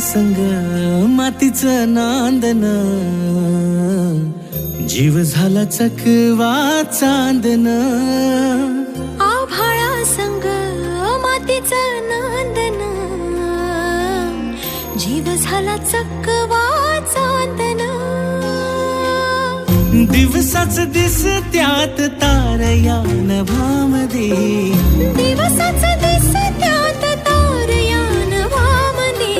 संग मातीचं नांदन, जीव झाला चकवा चांदन. आभाळा संग मातीचं नांदन, जीव झाला चकवा चांदन. दिवसाच दिसत्यात तारया नभामध्ये, दिवसाच दिसत्यात तारया नभामध्ये.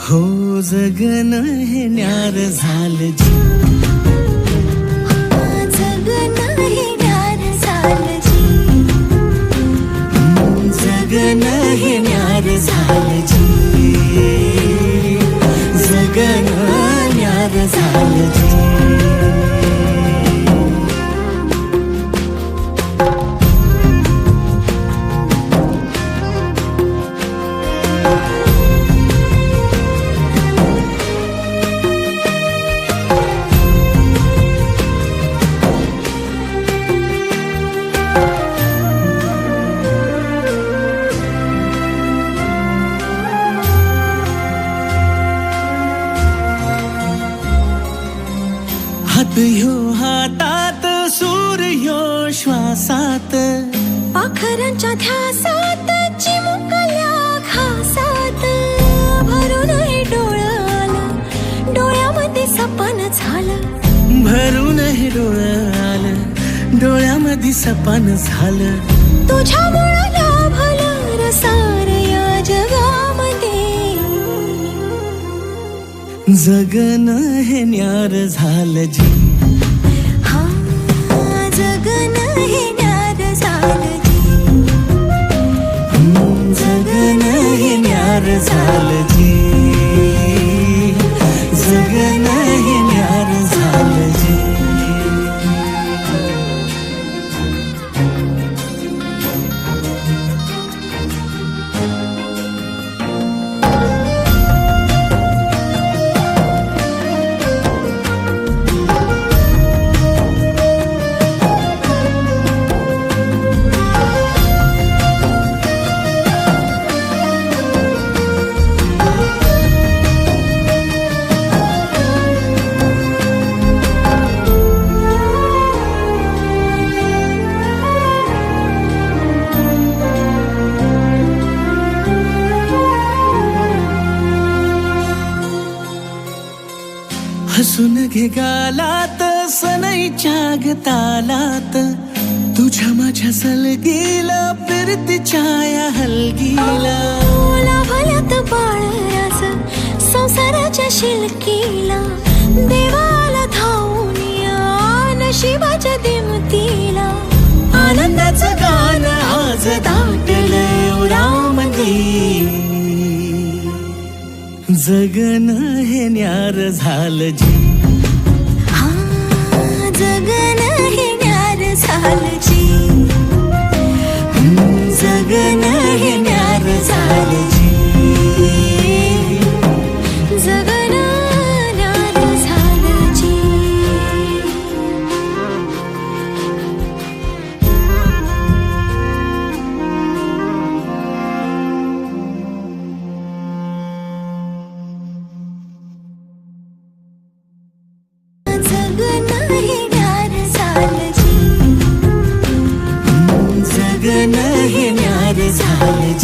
हो जगन हे न्यार झालं जी, जगन हे न्यार झालं जी. जगन हे न्यार झालं जी, जगन न्यार झालं जी. हात ह्यो हातात, सूर ह्यो श्वासात, पाखरांच्या ध्यासात, चिमुकल्या घासात. भरून हे डोळं आलं, डोळ्यामध्ये सपन झालं. भरून हे डोळं आलं, डोळ्यामध्ये सपन झालं. तुझ्यामुळं लाभलं रसार या जगामध्ये. जगन हे न्यार झालं जी, हा जगन हे न्यार झालं जी. जगन हे न्यार झालं जी, जगन हे न्यार झालं जी. हसून घे गालात, सनईच्या गतालात, तुझ्या माझ्या सलगीला, फिरतीच्या या हलगीला. लाभल्यात बाळराज संसाराच्या शिलकीला. देवाला धावून या नशिबाच्या दिमतीला. आनंदाचं गाणं आज दाटलं उरामध्ये. जगन हे न्यार झालं जी, हा जगन हे न्यार झालं जी. जगन हे न्यार झालं जी, जगन न्यार झालं जी. जगन हे न्यार झालं जी.